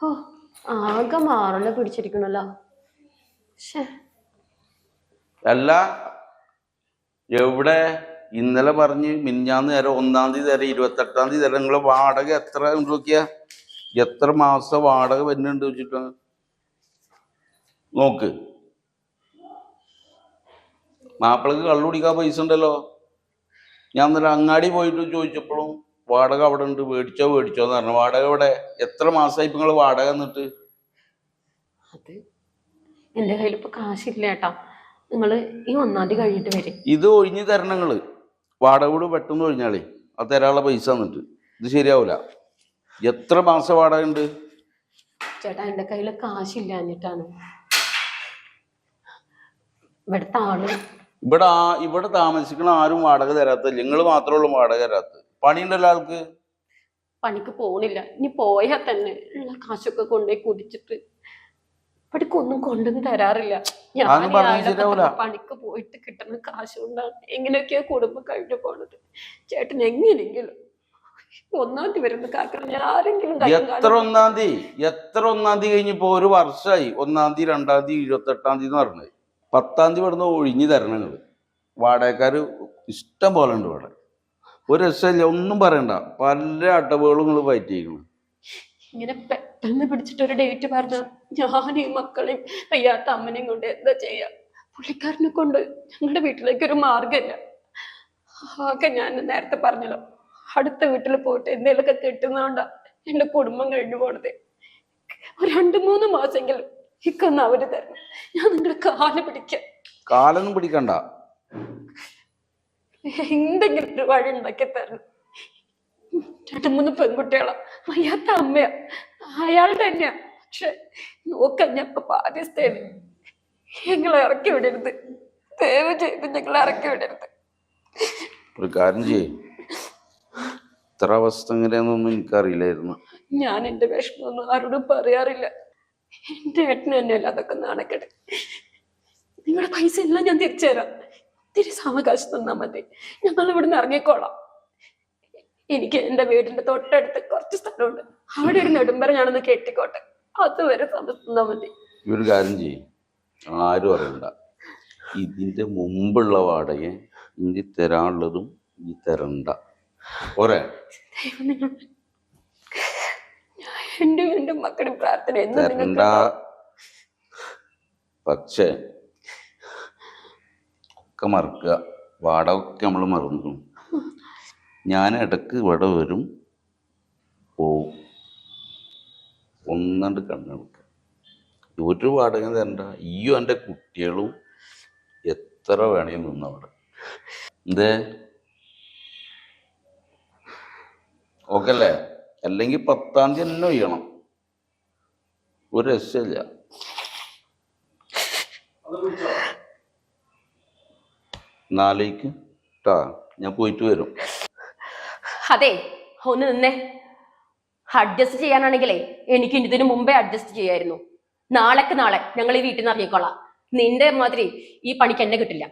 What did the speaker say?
ഓ ആകെ മാറല പിടിച്ചിരിക്കണല്ലോ. അല്ല എവിടെ ഇന്നലെ പറഞ്ഞ് മിനിഞ്ഞാന്ന് തരാം, 1-ാം തീയതി തരാം, 28-ാം തീയതി തരാം. നിങ്ങളെ വാടക എത്ര നോക്കിയാ, എത്ര മാസം വാടക വരുന്നുണ്ട് വെച്ചിട്ട് നോക്ക്. മാപ്പിളക്ക് കള്ളു കുടിക്കാൻ പൈസ ഉണ്ടല്ലോ. ഞാൻ ഇന്നലെ അങ്ങാടി പോയിട്ട് ചോദിച്ചപ്പോഴും വാടക അവിടെ ഉണ്ട്, മേടിച്ചോന്ന് പറഞ്ഞു. വാടക ഇവിടെ എത്ര മാസമായി ഇപ്പൊ നിങ്ങൾ വാടക എന്നിട്ട്? അത് എന്റെ കയ്യിൽ ഇപ്പൊ കാശില്ല ഏട്ടാ. നിങ്ങള് ഈ 1-ാം തീയതി കഴിഞ്ഞിട്ട് വരും. ഇത് ഒഴിഞ്ഞു തരണം നിങ്ങള്. വാടക കൂടെ പെട്ടെന്ന് ഒഴിഞ്ഞാളേ, അത് തരാനുള്ള പൈസ എന്നിട്ട്. ഇത് ശരിയാവൂല. എത്ര മാസം വാടക ഉണ്ട് ചേട്ടാ? എന്റെ കയ്യില് കാശില്ല എന്നിട്ടാണ്. ഇവിടുത്തെ ആള് ഇവിടെ താമസിക്കണ ആരും വാടക തരാത്തില്ല. നിങ്ങൾ മാത്രമേ ഉള്ളൂ വാടക തരാത്തത്. പണിയുണ്ടല്ലോ ആൾക്ക്. പണിക്ക് പോണില്ല. ഇനി പോയാൽ തന്നെ ഉള്ള കാശൊക്കെ കൊണ്ടുപോയി കുടിച്ചിട്ട് ഇവിടേക്കൊന്നും കൊണ്ടുവന്ന് തരാറില്ല. ഞാൻ പണിക്ക് പോയിട്ട് കിട്ടുന്ന കാശ് കൊണ്ടാണ് എങ്ങനെയൊക്കെയോ കുടുംബം കഴിഞ്ഞു പോണത്. ചേട്ടൻ എങ്ങനെയെങ്കിലും 1-ാം തീയതി വരുന്ന കാക്കണം. ഞാൻ ആരെങ്കിലും എത്ര 1-ാം തീയതി കഴിഞ്ഞപ്പോ ഒരു വർഷമായി. 1-ാം തീയതി, 2-ാം തീയതി, 28-ാം തീയതി എന്ന് പറഞ്ഞത്. 10-ാം തീയതി ഇവിടുന്ന് ഒഴിഞ്ഞു തരണം നിങ്ങള്. വാടകക്കാര് ഇഷ്ടം പോലെ ഉണ്ട് ഇവിടെ. ഒരു രസമില്ല, ഒന്നും പറയണ്ട. പല അടവുകളും നിങ്ങൾ പറ്റിയിരിക്കണം. ഇങ്ങനെ പെട്ടെന്ന് പിടിച്ചിട്ട് ഒരു ഡേറ്റ് പറഞ്ഞ ഞാൻ ഈ മക്കളെയും വയ്യാത്ത അമ്മനെയും കൊണ്ട് എന്താ ചെയ്യാ? പുള്ളിക്കാരനെ കൊണ്ട് ഞങ്ങളുടെ വീട്ടിലേക്ക് ഒരു മാർഗമില്ല. ആകെ ഞാൻ നേരത്തെ പറഞ്ഞല്ലോ, അടുത്ത വീട്ടിൽ പോയിട്ട് എന്തെങ്കിലുമൊക്കെ കിട്ടുന്നോണ്ടാ എന്റെ കുടുംബം കഴിഞ്ഞു പോണത്. ഒരു 2-3 മാസമെങ്കിലും ഇക്കൊന്ന് അവര് തരണം. ഞാൻ നിങ്ങളുടെ കാലൊന്നും പിടിക്കണ്ട. എന്തെങ്കിലും ഒരു വഴി ഉണ്ടാക്കി തരണം. 2-3 പെൺകുട്ടികളാ, വയ്യാത്ത അമ്മയാ, അയാൾ തന്നെയാ. പക്ഷെ നോക്കാൻ ഞാൻ ഇപ്പൊ ബാധ്യസ്ഥയാണ്. ഞങ്ങളെ ഇറക്കി വിടരുത്, ദയവ് ചെയ്ത് ഞങ്ങളെ ഇറക്കി വിടരുത്. ഒരു കാര്യം ചെയ്യേ, ഇത്ര അവസ്ഥ എങ്ങനെയാന്നൊന്നും എനിക്കറിയില്ലായിരുന്നു. ഞാൻ എന്റെ വിഷമമൊന്നും ആരോടും പറയാറില്ല. എന്റെ ഏട്ടന് തന്നെയല്ല അതൊക്കെ നാണക്കേട്. നിങ്ങളുടെ പൈസ എല്ലാം ഞാൻ തിരിച്ചു തരാം. ഇത്തിരി സാവകാശം തന്നാ മതി, ഞങ്ങൾ ഇവിടുന്ന് ഇറങ്ങിക്കോളാം. എനിക്ക് എന്റെ വീടിന്റെ തൊട്ടടുത്ത് കുറച്ച് സ്ഥലമുണ്ട്, അവിടെ ഒരു നെടുമ്പറ ഞാനൊന്ന് കെട്ടിക്കോട്ടെ. അതുവരെ തന്നാ മതി. ഒരു കാര്യം ചെയ്യും, ആരും അറിയണ്ട. ഇതിന്റെ മുമ്പുള്ള വാടക ഇനി തരാനുള്ളതും ഈ തരണ്ട. പോരെ? എന്റെ മക്കളുടെ പ്രാർത്ഥന തരണ്ട. പക്ഷേ ഒക്കെ മറക്കുക, വാടക ഒക്കെ നമ്മൾ മറന്നു. ഞാൻ ഇടക്ക് ഇവിടെ വരും, പോവും. ഒന്നണ്ട് കണ്ണെടുക്കുക. ഒരു വാടക തരണ്ട. ഈയും എൻ്റെ കുട്ടികളും എത്ര വേണമെങ്കിൽ നിന്നവിടെ. എന്തേ ഓക്കെ അല്ലേ? അല്ലെങ്കിൽ 10-ാം തീയതി തന്നെ ചെയ്യണം. ഒരു രക്ഷയില്ല. നാളേക്ക് ട്ടാ, ഞാൻ പോയിട്ട് വരും. അതെ, ഒന്ന് നിന്നേ. അഡ്ജസ്റ്റ് ചെയ്യാനാണെങ്കിലേ എനിക്ക് ഇതിനു മുമ്പേ അഡ്ജസ്റ്റ് ചെയ്യായിരുന്നു. നാളെ ഞങ്ങൾ ഈ വീട്ടിൽ നിന്ന് ഇറങ്ങിക്കോളാം. നിന്റെ മാതിരി ഈ പണിക്ക് എന്നെ കിട്ടില്ല.